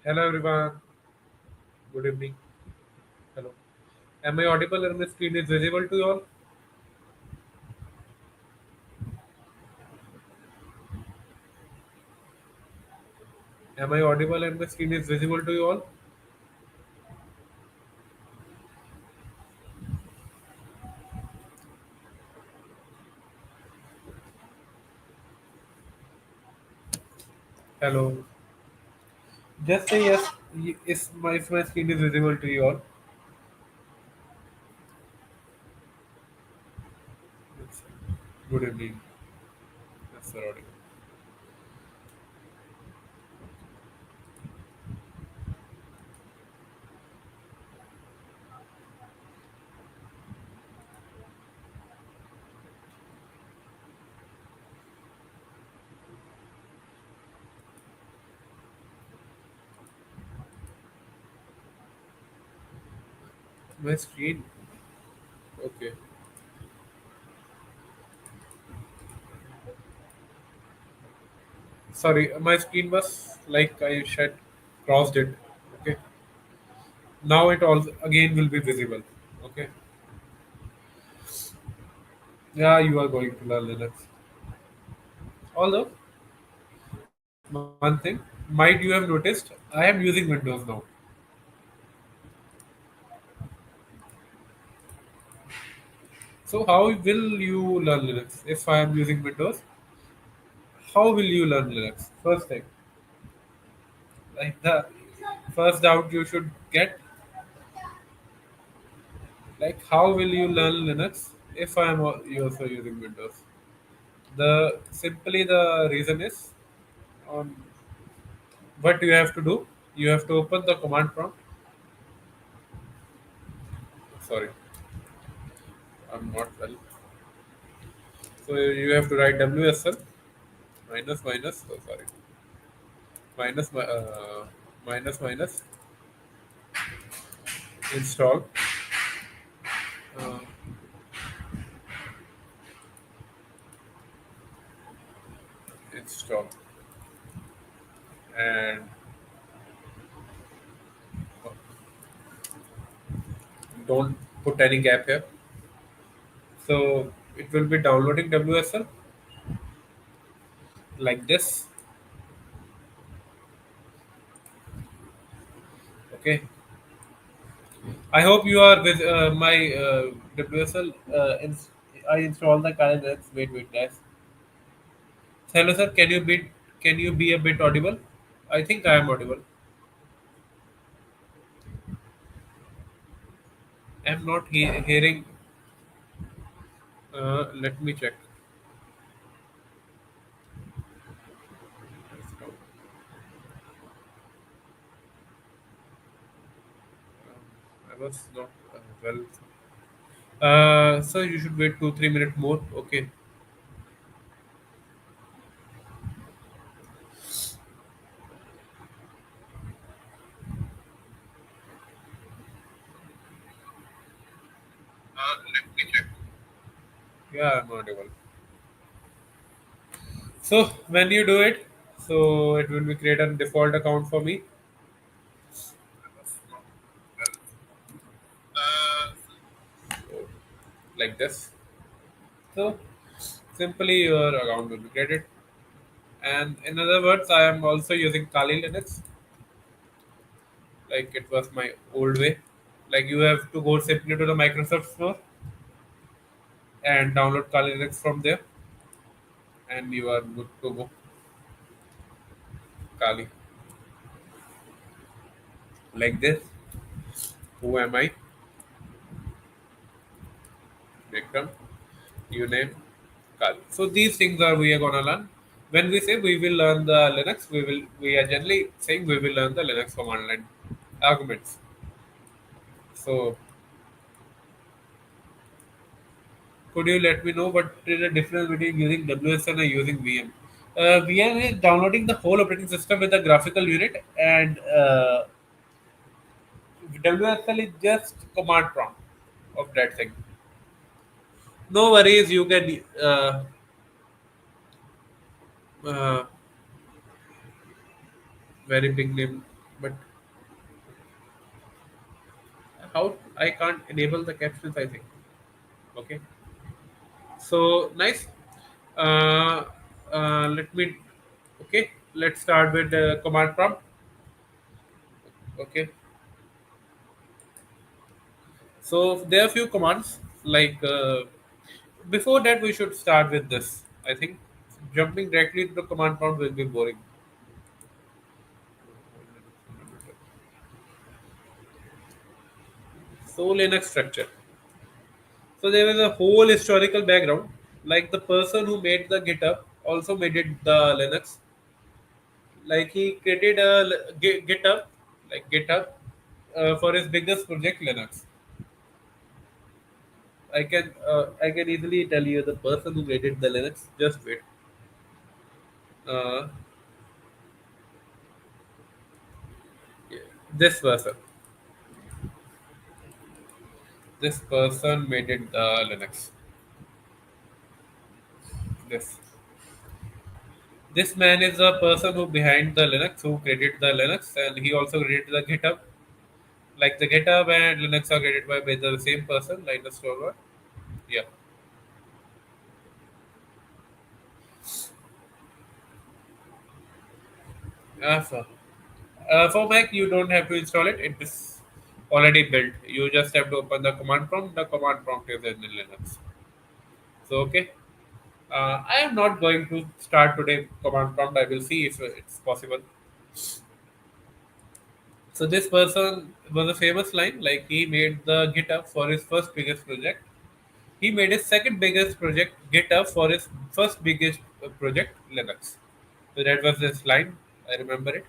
Hello everyone. Good evening. Hello. Am I audible and the screen is visible to you all? Am I audible and the screen is visible to you all? Hello. Just say yes. If my screen is visible to you all. Yes. Good evening. Yes, sir. Audible. My screen. Okay. Sorry, my screen was like I said, crossed it. Okay. Now it all again will be visible. Okay. Yeah, you are going to learn Linux. Although one thing might you have noticed, I am using Windows now. So how will you learn Linux? If I am using Windows, how will you learn Linux? First thing, like the first doubt you should get, like how will you learn Linux if I am also using Windows? The reason is on what you have to do. You have to open the command prompt. Sorry, I'm not well. So you have to write WSL minus minus. Oh, sorry, minus minus minus install uh, install and don't put any gap here. So it will be downloading WSL like this. Okay. I hope you are with my WSL. I installed the current. Wait, guys. Hello, sir. Can you be a bit audible? I think I am audible. I'm not hearing. Let me check. I was not well. So you should wait 2 3 minutes more. Okay. Let me check. Yeah, I'm audible. So when you do it, so it will be create a default account for me, like this. So simply your account will be created. And in other words, I am also using Kali Linux, like it was my old way. Like you have to go simply to the Microsoft Store and download Kali Linux from there, and you are good to go. Kali, like this. Who am I? Vikram. You name Kali. So these things are we are gonna learn. When we say we will learn the Linux, we are generally saying we will learn the Linux command line arguments. So could you let me know what is the difference between using WSN and using VM? VM is downloading the whole operating system with the graphical unit, and WSL is just command prompt of that thing. No worries, you can uh, very big name. But how I can't enable the captions? I think. Okay. So nice. Uh, Let me. Okay. Let's start with the command prompt. Okay. So there are few commands like before that we should start with this. I think jumping directly to the command prompt will be boring. So Linux structure. So there is a whole historical background. Like the person who made the GitHub also made it the Linux. Like he created a GitHub, like GitHub, for his biggest project Linux. I can easily tell you the person who created the Linux. Just wait. Uh, this person, this person made it the Linux. This man is the person who behind the Linux, who created the Linux, and he also created the GitHub. Like the GitHub and Linux are created by the same person, Linus Torvald. Yeah. For Mac, you don't have to install it. It is already built. You just have to open the command prompt. The command prompt is in the Linux. So okay. I am not going to start today command prompt. I will see if it's possible. So this person was a famous line. Like he made the GitHub for his first biggest project. He made his second biggest project GitHub for his first biggest project Linux. So that was his line. I remember it.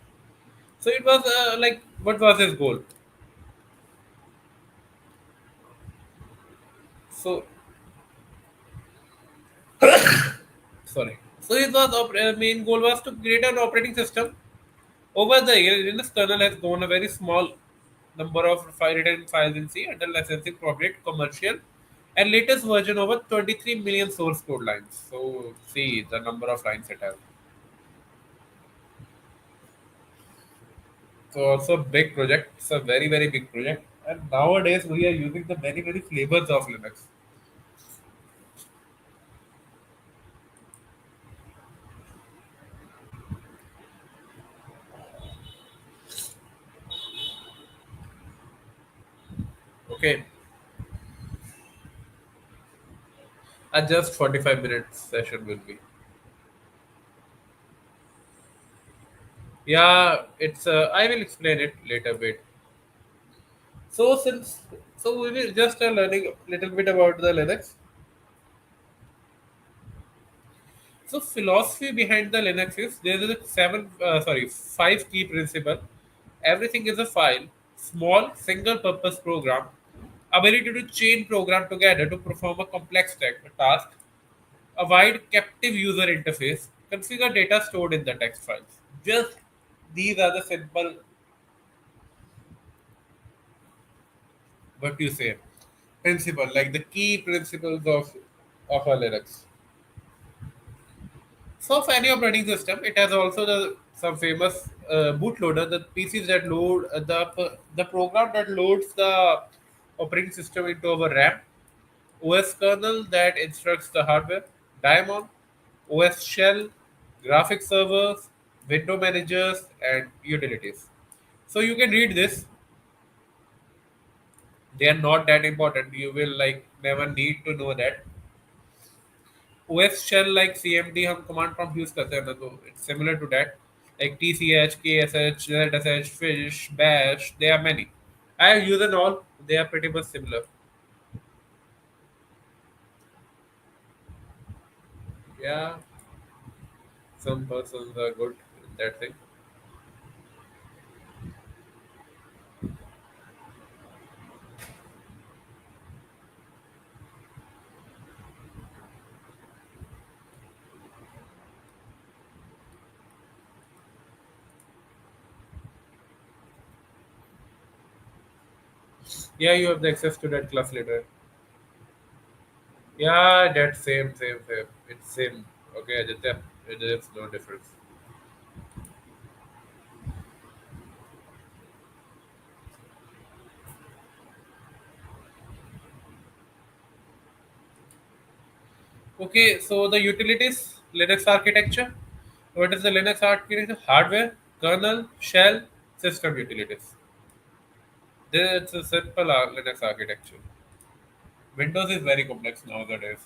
So it was like, what was his goal? So sorry. So his main goal was to create an operating system. Over the years, Linux kernel has gone a very small number of written files in C under licensing appropriate commercial and latest version over 23 million source code lines. So see the number of lines it has. So also big project. It's a very very big project. And nowadays we are using the many many flavors of Linux. Okay, just 45 minutes session will be. Yeah, it's. I will explain it later. Wait. So we will just learning a little bit about the Linux. So philosophy behind the Linux is there is a five key principle. Everything is a file, small single purpose program, ability to chain program together to perform a complex task, a wide captive user interface, configure data stored in the text files. Just these are the simple, what you say, principle, like the key principles of a Linux. So for any operating system, it has also the some famous bootloader, the PCs that load the program that loads the operating system into our RAM, OS kernel that instructs the hardware, daemon, OS shell, graphics servers, window managers, and utilities. So you can read this. They are not that important. You will like never need to know that. OS shell like CMD हम command prompt use करते हैं ना तो it's similar to that like TCH, KSH, ZSH, Fish, Bash. There are many. I have used them all. They are pretty much similar. Yeah, some persons are good in that thing. Yeah, you have the access to that class later. Yeah, that same. It's same. Okay, Aditya. It- There's no difference. Okay, so the utilities, Linux architecture. What is the Linux architecture? Hardware, kernel, shell, system utilities. This is a simple Linux architecture. Windows is very complex nowadays.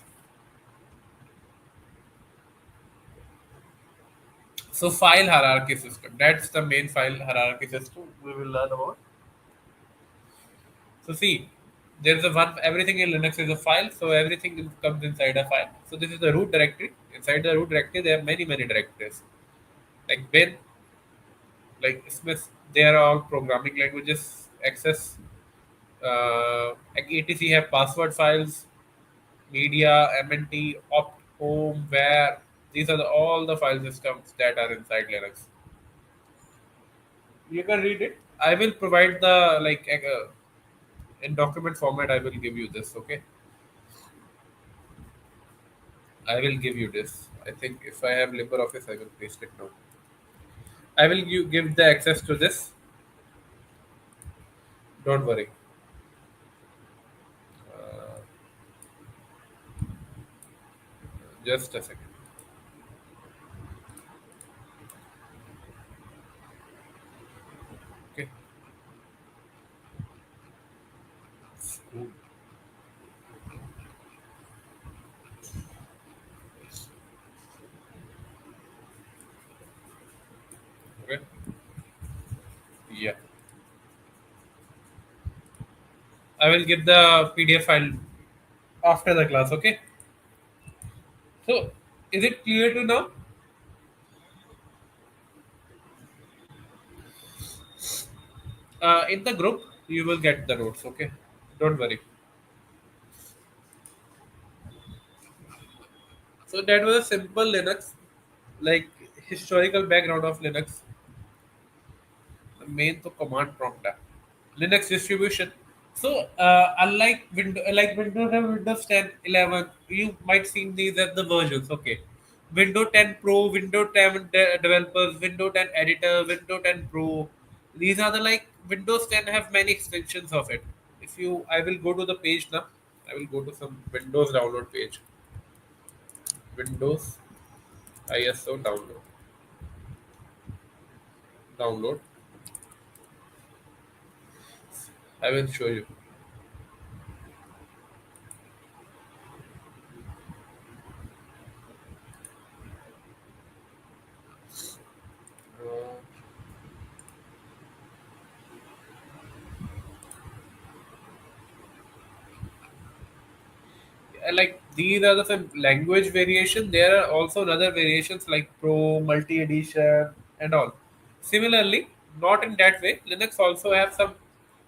So file hierarchy system. That's the main file hierarchy system we will learn about. So see, there's a one everything in Linux is a file, so everything comes inside a file. So this is the root directory. Inside the root directory, there are many directories. Like bin, like Smith, they are all programming languages. Access, like etc have password files, media, mnt, opt, home, where. These are all the file systems that are inside Linux. You can read it. I will provide the in document format. I will give you this. Okay, I will give you this. I think if I have LibreOffice, I will paste it now. I will give the access to this. Don't worry. Uh, just a second. Okay. Cool. Okay. Yeah. I will give the PDF file after the class. Okay. So, is it clear to now? In the group, you will get the notes. Okay. Don't worry. So that was a simple Linux, like historical background of Linux. The main to command prompt app. Linux distribution. So unlike Windows and Windows 10, 11, you might see these as the versions. Okay, Windows 10 Pro, Windows 10 developers, Windows 10 editor, Windows 10 Pro. These are the like Windows 10 have many extensions of it. If you, I will go to the page now. I will go to some Windows download page. Windows ISO download. I will show you. Uh, like these are the some language variation. There are also other variations like Pro, Multi Edition, and all. Similarly, not in that way. Linux also have some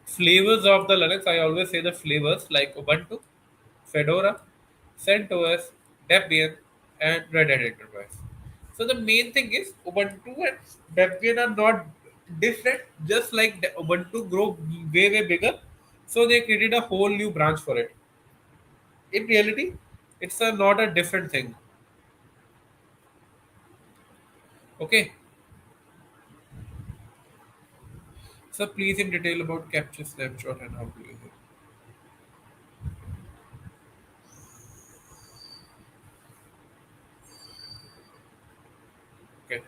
flavors of the Linux. I always say the flavors like Ubuntu, Fedora, CentOS, Debian, and Red Hat Enterprise. So the main thing is Ubuntu and Debian are not different. Just like the Ubuntu grow way bigger, so they created a whole new branch for it. In reality, it's not a different thing. Okay, so please in detail about capture snapshot and how to use it. Okay,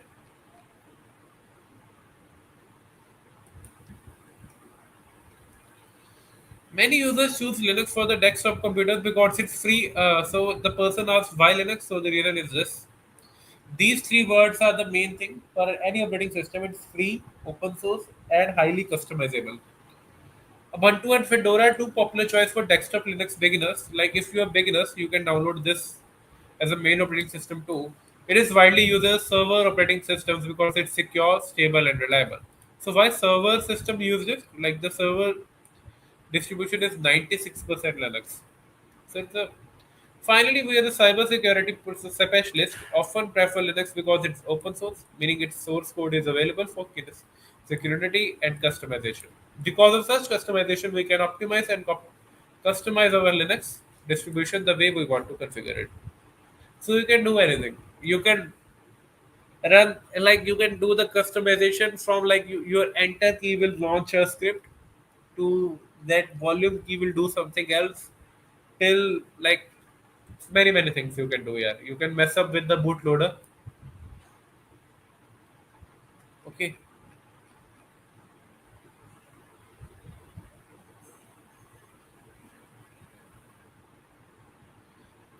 many users choose Linux for the desktop computers because it's free. So the person asks why Linux, so the reason is this. These three words are the main thing for any operating system. It's free, open source, and highly customizable. Ubuntu and Fedora are two popular choice for desktop Linux beginners. Like if you are beginners, you can download this as a main operating system too. It is widely used as server operating systems because it's secure, stable, and reliable. So why server system use it? Like the server distribution is 96% Linux. So it's a Finally, we are the cybersecurity specialist, often prefer Linux because it's open source, meaning its source code is available for security and customization. Because of such customization, we can optimize and customize our Linux distribution the way we want to configure it. So you can do anything. You can run like you can do the customization from like your enter key will launch a script to that volume key will do something else till like Many things you can do here. You can mess up with the bootloader. Okay,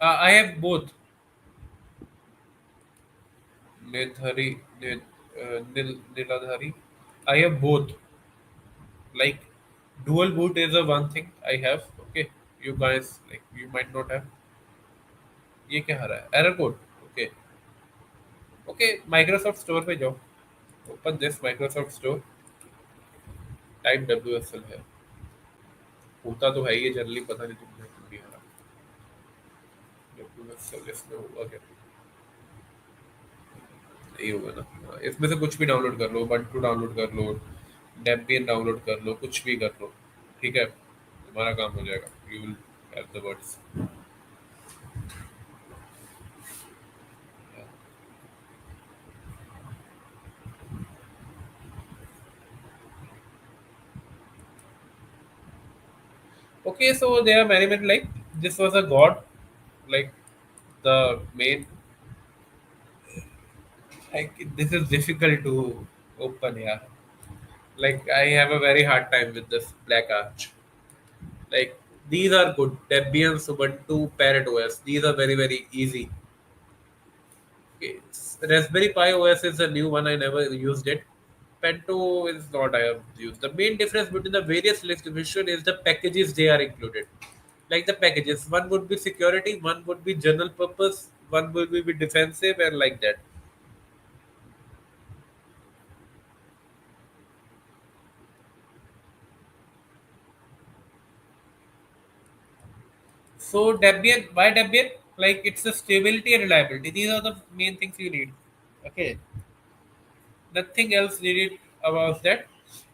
I have both. Nidhari, Niladhari. I have both. Like dual boot is a one thing I have. Okay, you guys like you might not have. ये क्या आ रहा है? Error code. Okay, okay. Microsoft Store पे जाओ. Open this Microsoft Store. Type WSL है. होता तो है ये जनरली पता नहीं तुमने क्यों नहीं आ रहा. WSL इसमें होगा क्या? नहीं होगा ना. हाँ, इसमें से कुछ भी डाउनलोड कर लो. Ubuntu डाउनलोड कर लो. Debian डाउनलोड कर लो. कुछ भी कर लो. ठीक है. तुम्हारा काम हो जाएगा. You will have the words. Okay, so there are many like this was a god, like the main, like this is difficult to open here. Like I have a very hard time with this black arch. Like these are good. Debian, Ubuntu, Parrot OS. These are very easy. Okay. Raspberry Pi OS is a new one. I never used it. Pento is not I have used. The main difference between the various distribution is the packages they are included. Like the packages, one would be security, one would be general purpose, one would be defensive, and like that. So Debian, why Debian? Like it's the stability and reliability. These are the main things you need. Okay, nothing else needed about that.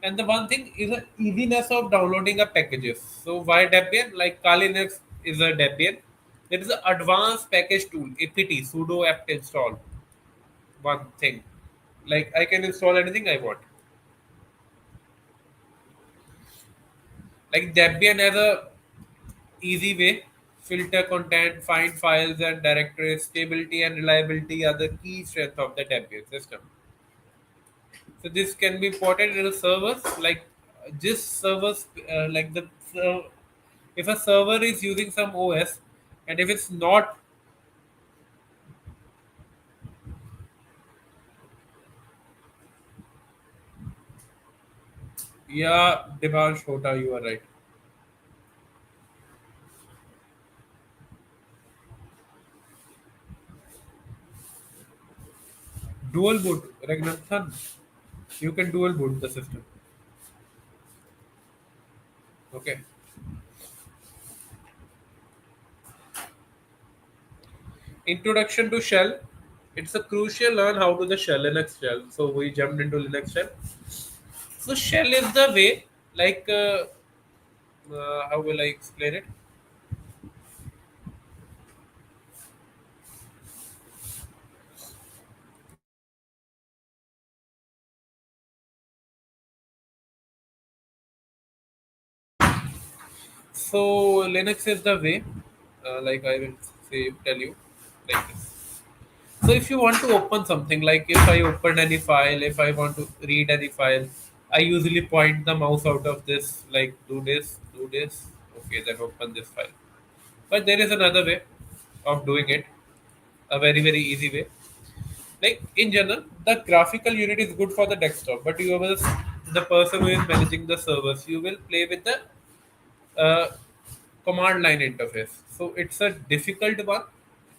And the one thing is the easiness of downloading a packages. So why Debian? Like Kali Linux is a Debian. There is an advanced package tool, APT, sudo apt install. One thing. Like I can install anything I want. Like Debian has a easy way. Filter content, find files and directories, stability and reliability are the key strength of the Debian system. So this can be important in a servers like this servers like if a server is using some OS and if it's not, yeah, Devansh Hota, you are right. Dual boot, Ragnathan, you can dual boot the system. Okay. Introduction to shell. It's a crucial learn how to the shell Linux shell. So we jumped into Linux shell. So shell is the way, like how will I explain it? So Linux is the way, like I will say tell you like this. So if you want to open something, like if I open any file, if I want to read any file, I usually point the mouse out of this, like do this, okay, then open this file. But there is another way of doing it, a very easy way. Like in general, the graphical unit is good for the desktop, but you will the person who is managing the servers, you will play with the uh, command line interface. So it's a difficult one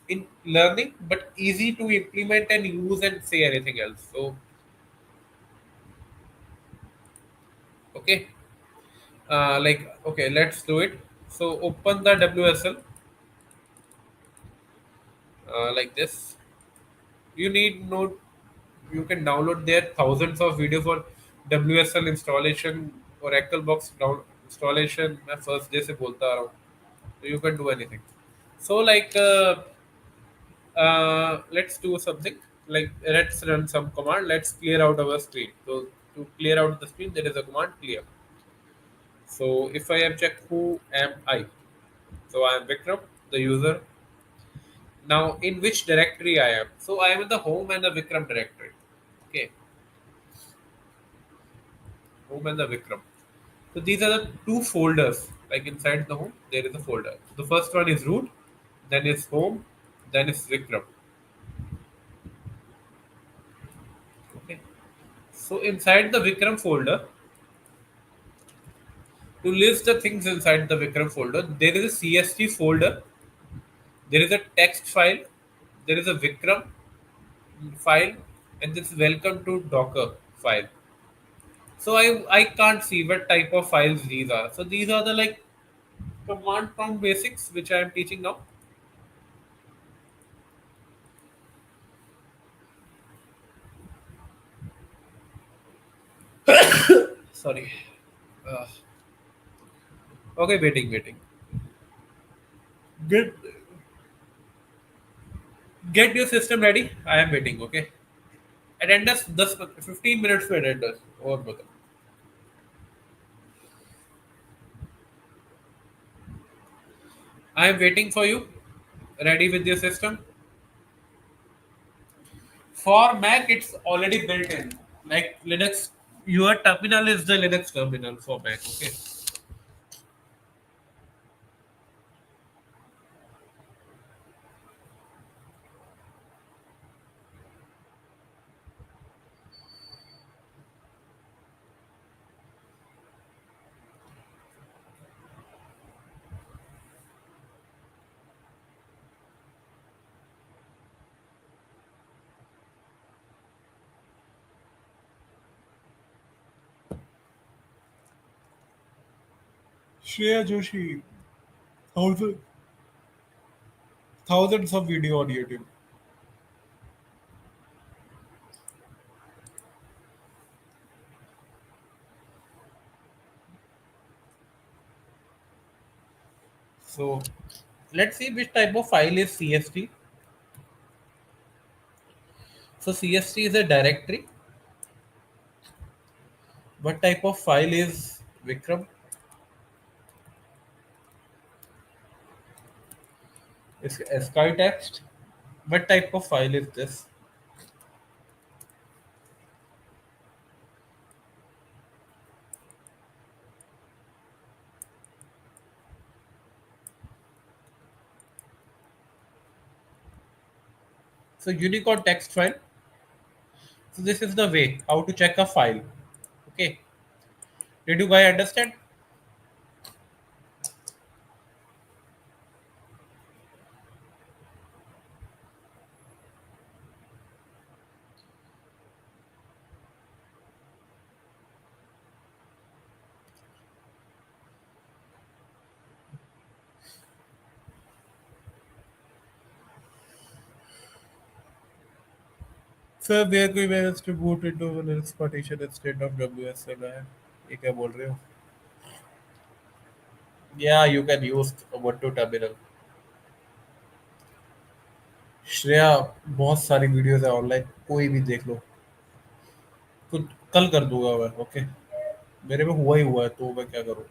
in learning, but easy to implement and use and say anything else. So okay, like okay, let's do it. So open the WSL like this. You need no. You can download there thousands of video for WSL installation, Oracle box down installation. मैं first day से बोलता आ रहा हूँ. So you can do anything. So like let's do something like let's run some command. Let's clear out our screen. So to clear out the screen, there is a command clear. So if I have checked who am I, so I am Vikram, the user. Now, in which directory I am? So I am in the home and the Vikram directory. Okay, home and the Vikram. So these are the two folders. Like inside the home, there is a folder. So the first one is root, then is home, then is Vikram. Okay. So inside the Vikram folder, to list the things inside the Vikram folder, there is a CST folder, there is a text file, there is a Vikram file, and this is welcome to Docker file. So I can't see what type of files these are. So these are the like command prompt basics which I am teaching now. Sorry. Uh, okay, waiting. Get get your system ready. I am waiting. Okay. Attendance 15 minutes for attendance. और बता. I am waiting for you. Ready with your system? For Mac, it's already built in. Like Linux, your terminal is the Linux terminal for Mac. Okay. Shreya Joshi, thousands, thousands of video on YouTube. So let's see which type of file is CST. So CST is a directory. What type of file is Vikram? It's SKY text. What type of file is this? So Unicode text file. So this is the way how to check a file. Okay. Did you guys understand? Sir वे कोई manage to boot into Linux partition instead of WSL है ये क्या बोल रहे हो या you can use ubuntu terminal Shreya बहुत सारी वीडियोस है ऑनलाइन कोई भी देख लो कुछ कल कर दूंगा मैं ओके मेरे में हुआ ही हुआ है तो मैं क्या करूँ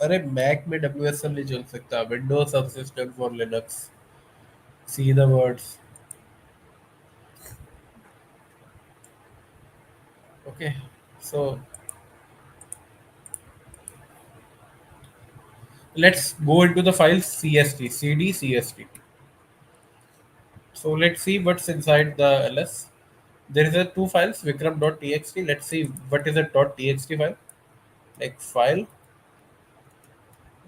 अरे मैक में WSL नहीं चल सकता Windows subsystem for Linux see the words okay so let's go into the file cst cd cst. So let's see what's inside the ls. There is a two files vikram.txt. Let's see what is a .txt file. Like file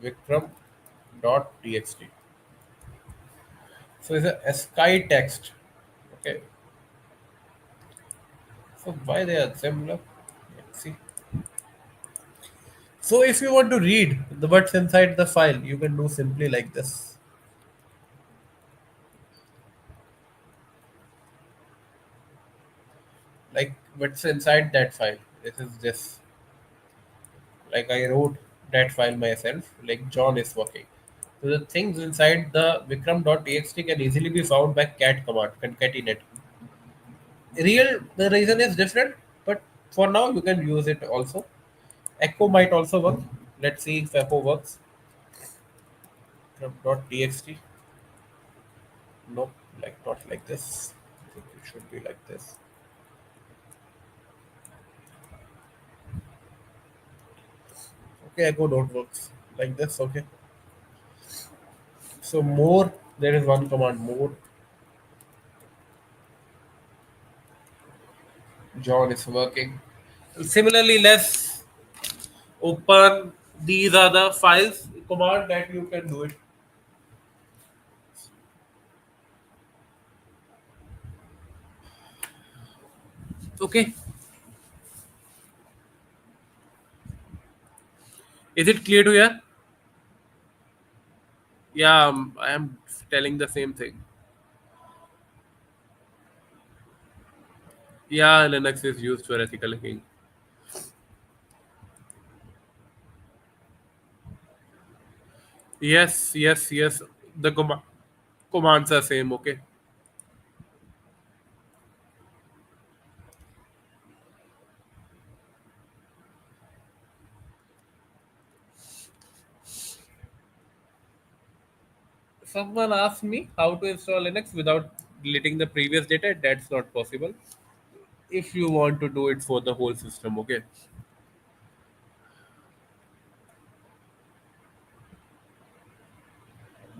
vikram.txt. So it's a sky text. Okay. So why they are similar? Let's see. So if you want to read the what's inside the file, you can do simply like this. Like what's inside that file. This is this. Like I wrote that file myself, like John is working. So the things inside the vikram.txt can easily be found by cat command, concatenate. The reason is different, but for now you can use it also. Echo might also work. Let's see if echo works. Vikram.txt. Nope, like not like this. I think it should be like this. Okay, echo don't works like this. Okay. So more, there is one command more. John is working. Similarly, let's open. These are the files command that you can do it. Okay, is it clear to you? Yeah, I am telling the same thing. Yeah, Linux is used for ethical hacking. Yes, yes, yes. The commands are same. Okay. Someone asked me how to install Linux without deleting the previous data. That's not possible. If you want to do it for the whole system, okay,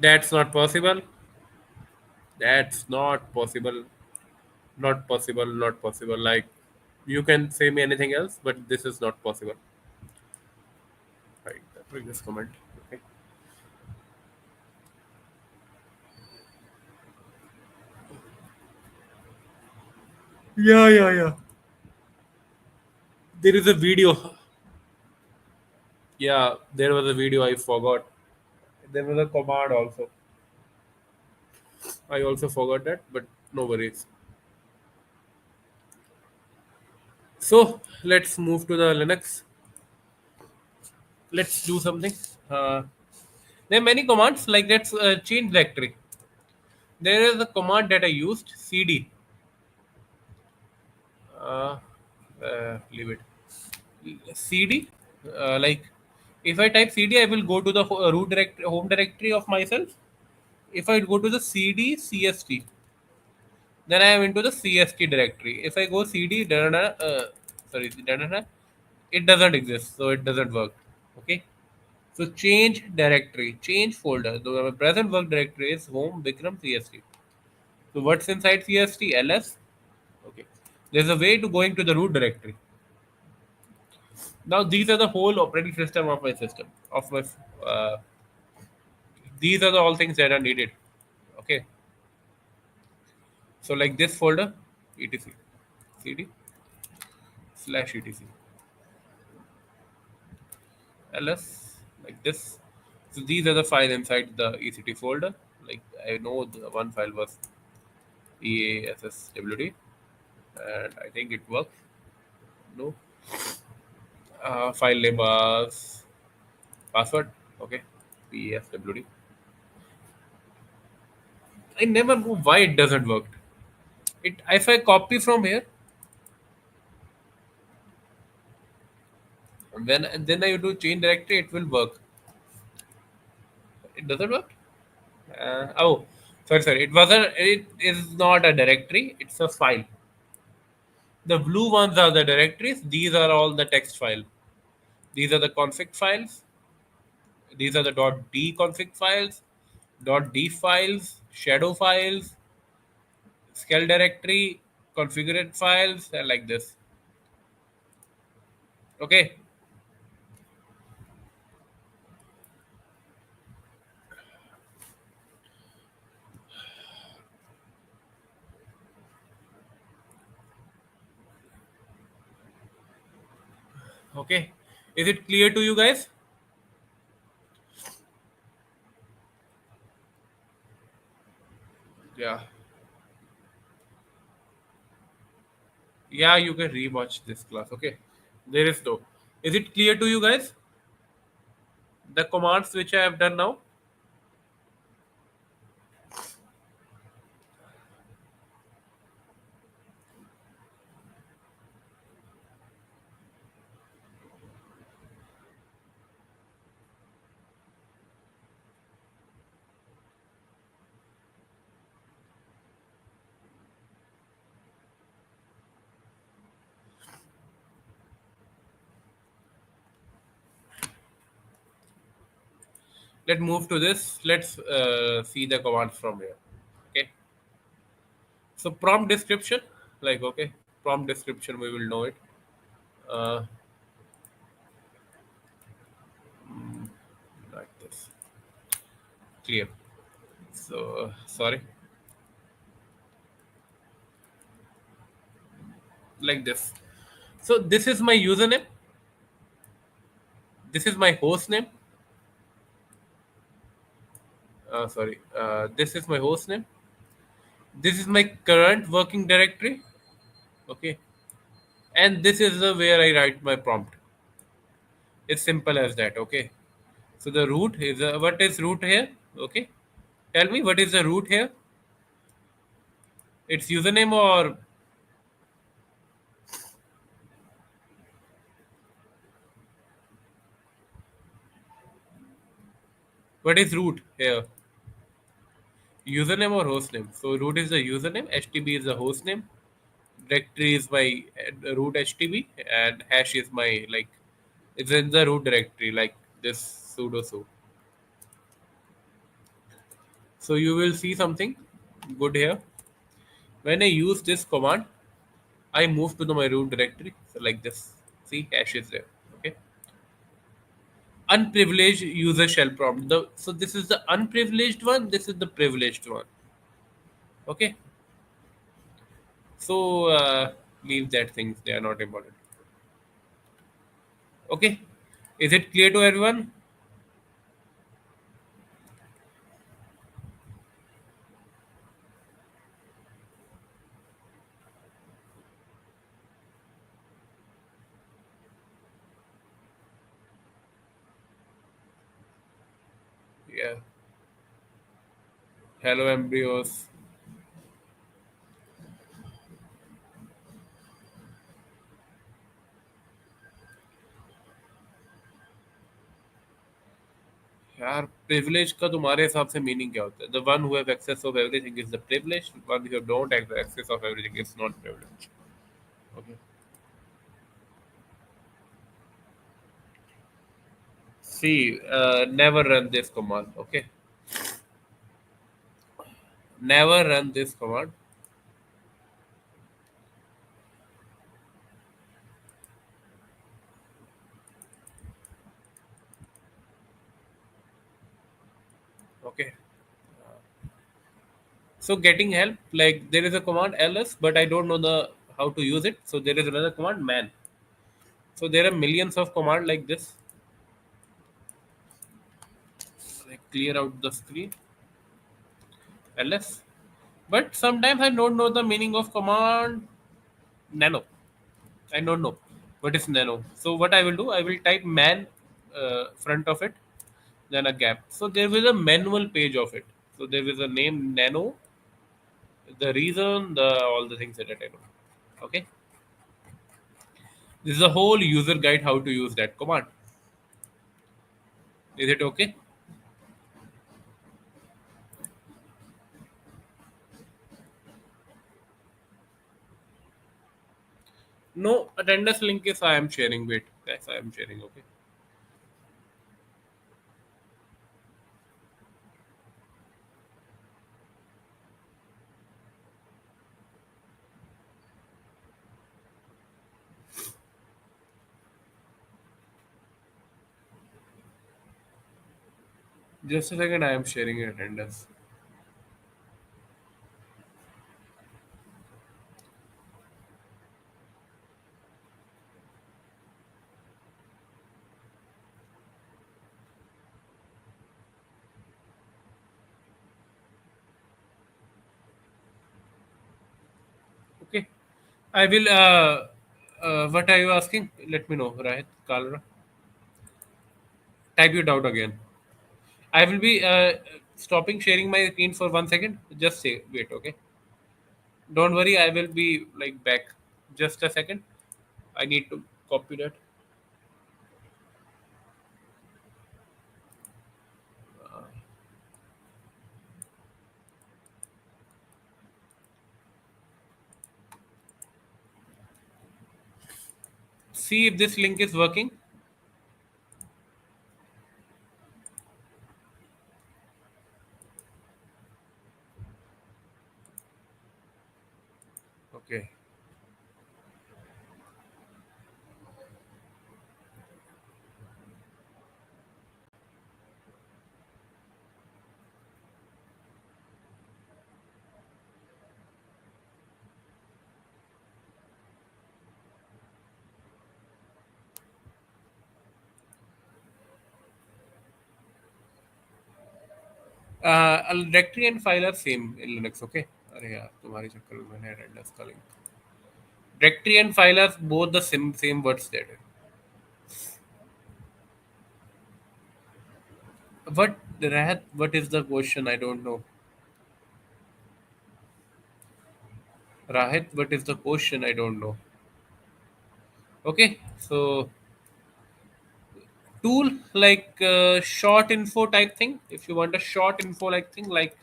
that's not possible. That's not possible. Not possible. Not possible. Like you can say me anything else, but this is not possible. Right. The previous comment. Okay. Yeah, yeah, yeah. There is a video. Yeah, there was a video I forgot. There was a command also. I also forgot that, but no worries. So let's move to the Linux. Let's do something. Uh, there are many commands like let's change directory. There is a command that I used cd. Uh, Leave it. Cd. Like if I type cd, I will go to the home directory of myself. If I go to the cd cst, then I am into the cst directory. If I go cd, sorry, it doesn't exist, so it doesn't work. Okay. So change directory, change folder. The present work directory is home Bikram CST. So what's inside CST? LS. Okay. There's a way to going to the root directory. Now these are the whole operating system of my system. Of my these are the all things that are needed. Okay. So like this folder, etc. cd slash etc ls like this. So these are the files inside the ect folder. Like I know the one file was easswd, and I think it works. No. File name was password. Okay. PSWD. I never know why it doesn't work. It if I copy from here, then I do change directory, it will work. It doesn't work. Oh, sorry. It wasn't. It is not a directory. It's a file. The blue ones are the directories. These are all the text file. These are the config files. These are the .d config files, .d files, shadow files, scale directory, configured files, and like this. Okay. Okay. Is it clear to you guys? Yeah. Yeah, you can rewatch this class. Okay. There is no. Is it clear to you guys? The commands which I have done now. Let's move to this. Let's see the commands from here. Okay. So prompt description, like okay, prompt description we will know it. Uh, like this, clear. So sorry, like this. So this is my username. This is my host name. Sorry, this is my host name. This is my current working directory. Okay, and this is the where I write my prompt. It's simple as that. Okay. So the root is what is root here? Okay. Tell me what is the root here? It's username or what is root here? Username or hostname? So root is the username, HTB is the hostname, directory is my root HTB, and hash is my like it's in the root directory like this sudo so. So you will see something good here. When I use this command, I move to my root directory. So like this. See hash is there. Okay. Unprivileged user shell prompt. So this is the unprivileged one. This is the privileged one. Okay. So leave that things. They are not important. Okay. Is it clear to everyone? Yeah. Hello, embryos. यार privilege का तुम्हारे हिसाब से meaning क्या होता है? The one who have access of everything is the privileged. One who don't have access of everything is not privileged. Okay. See, never run this command. Okay. Never run this command. Okay. So getting help, like there is a command ls, but I don't know the how to use it. So there is another command man. So there are millions of command like this. Like clear out the screen. ls. But sometimes I don't know the meaning of command nano. I don't know what is nano. So what I will do, I will type man front of it, then a gap. So there is a manual page of it. So there is a name nano, the reason, the all the things that I know. Okay. This is a whole user guide how to use that command. Is it okay? No attendance link is I am sharing. Wait, guys, I am sharing. Okay. Just a second, I am sharing attendance. Okay. I will. What are you asking? Let me know, Rahit Kalra. Type it out again. I will be stopping sharing my screen for 1 second. Just say wait, okay? Don't worry, I will be like back. Just a second. I need to copy that. See if this link is working. Okay. Directory and file are same in Linux. Okay. अरे यार तुम्हारे चक्कर में मैंने renders का link. Directory and file are both the same words there. What Rahat? What is the question? I don't know. Rahat, what is the question? I don't know. Okay, so tool like short info type thing. If you want a short info like thing like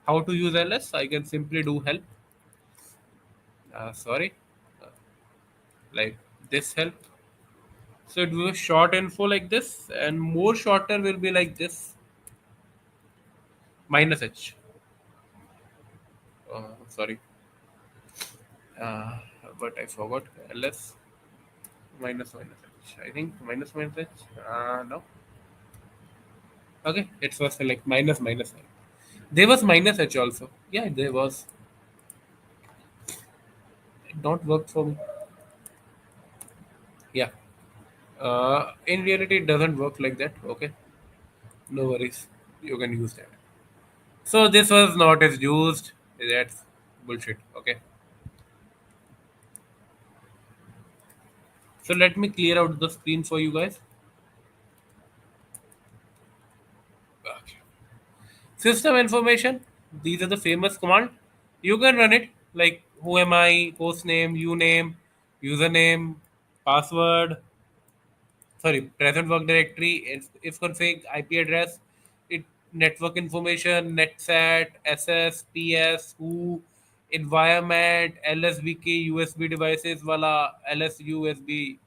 how to use ls, I can simply do help. Sorry, uh, like this help. So it will short info like this, and more shorter will be like this minus h. Sorry, uh, but I forgot ls minus h. I think minus h. No. Okay, it was like minus h. There was minus h also. Yeah, there was. It not worked for me. Yeah. In reality, it doesn't work like that. Okay, no worries. You can use that. So this was not as used. That's bullshit. Okay. So let me clear out the screen for you guys. Okay. System information. These are the famous command. You can run it like who am I, host name, uname, username, password, sorry, present work directory, if config, IP address, it network information, netsat, ss, ps, who, environment, lsbk, usb devices, wala, lsusb,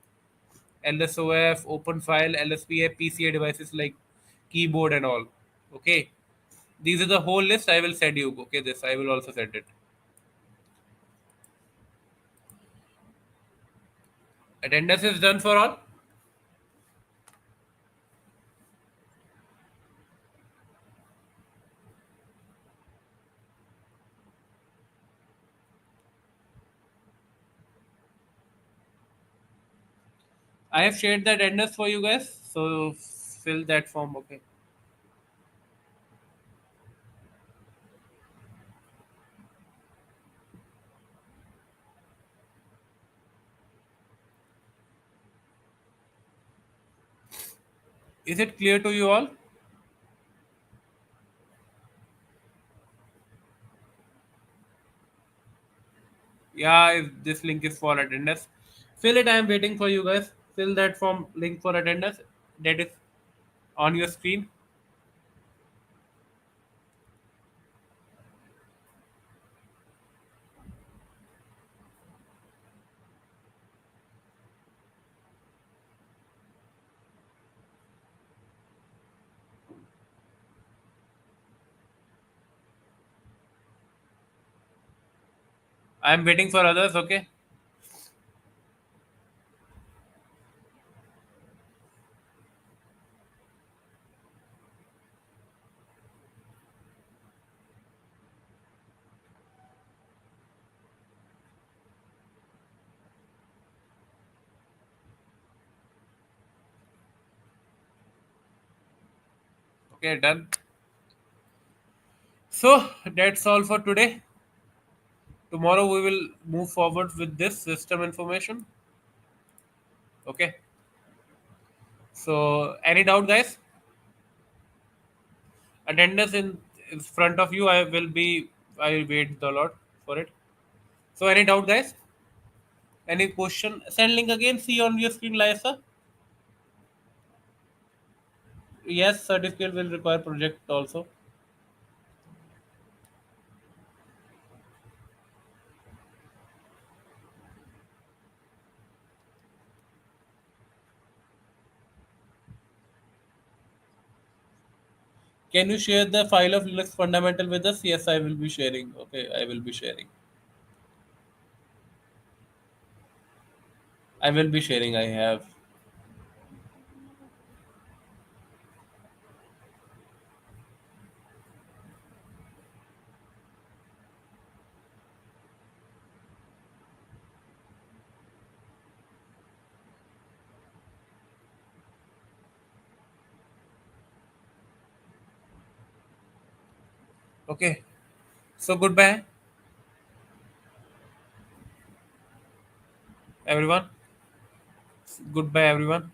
lsof, open file, lspa, pca devices like keyboard and all. Okay, these are the whole list. I will send you. Okay, this I will also send it. Attendance is done for all. I have shared the attendance for you guys, so fill that form. Okay. Is it clear to you all? Yeah, if this link is for attendance, fill it. I am waiting for you guys. Fill that form link for attendance. That is on your screen. I am waiting for others. Okay. Okay, done. So that's all for today. Tomorrow we will move forward with this system information. Okay. So any doubt, guys? Attendance in front of you. I will wait the lot for it. So any doubt, guys? Any question? Send link again. See on your screen, Liza. Yes, certificate will require project also. Can you share the file of Linux fundamental with us? Yes, I will be sharing. Okay, I will be sharing. I will be sharing. I have. Okay. So goodbye, everyone. Goodbye, everyone.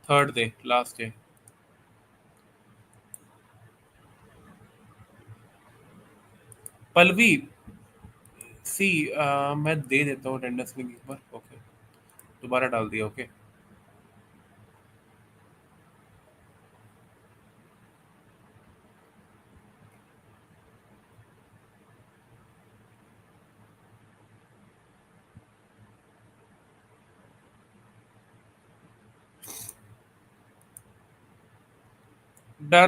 Third day, last day. Pallavi सी मैं दे देता हूँ attendance link एक बार. Okay, दोबारा डाल दिया. Okay. Done.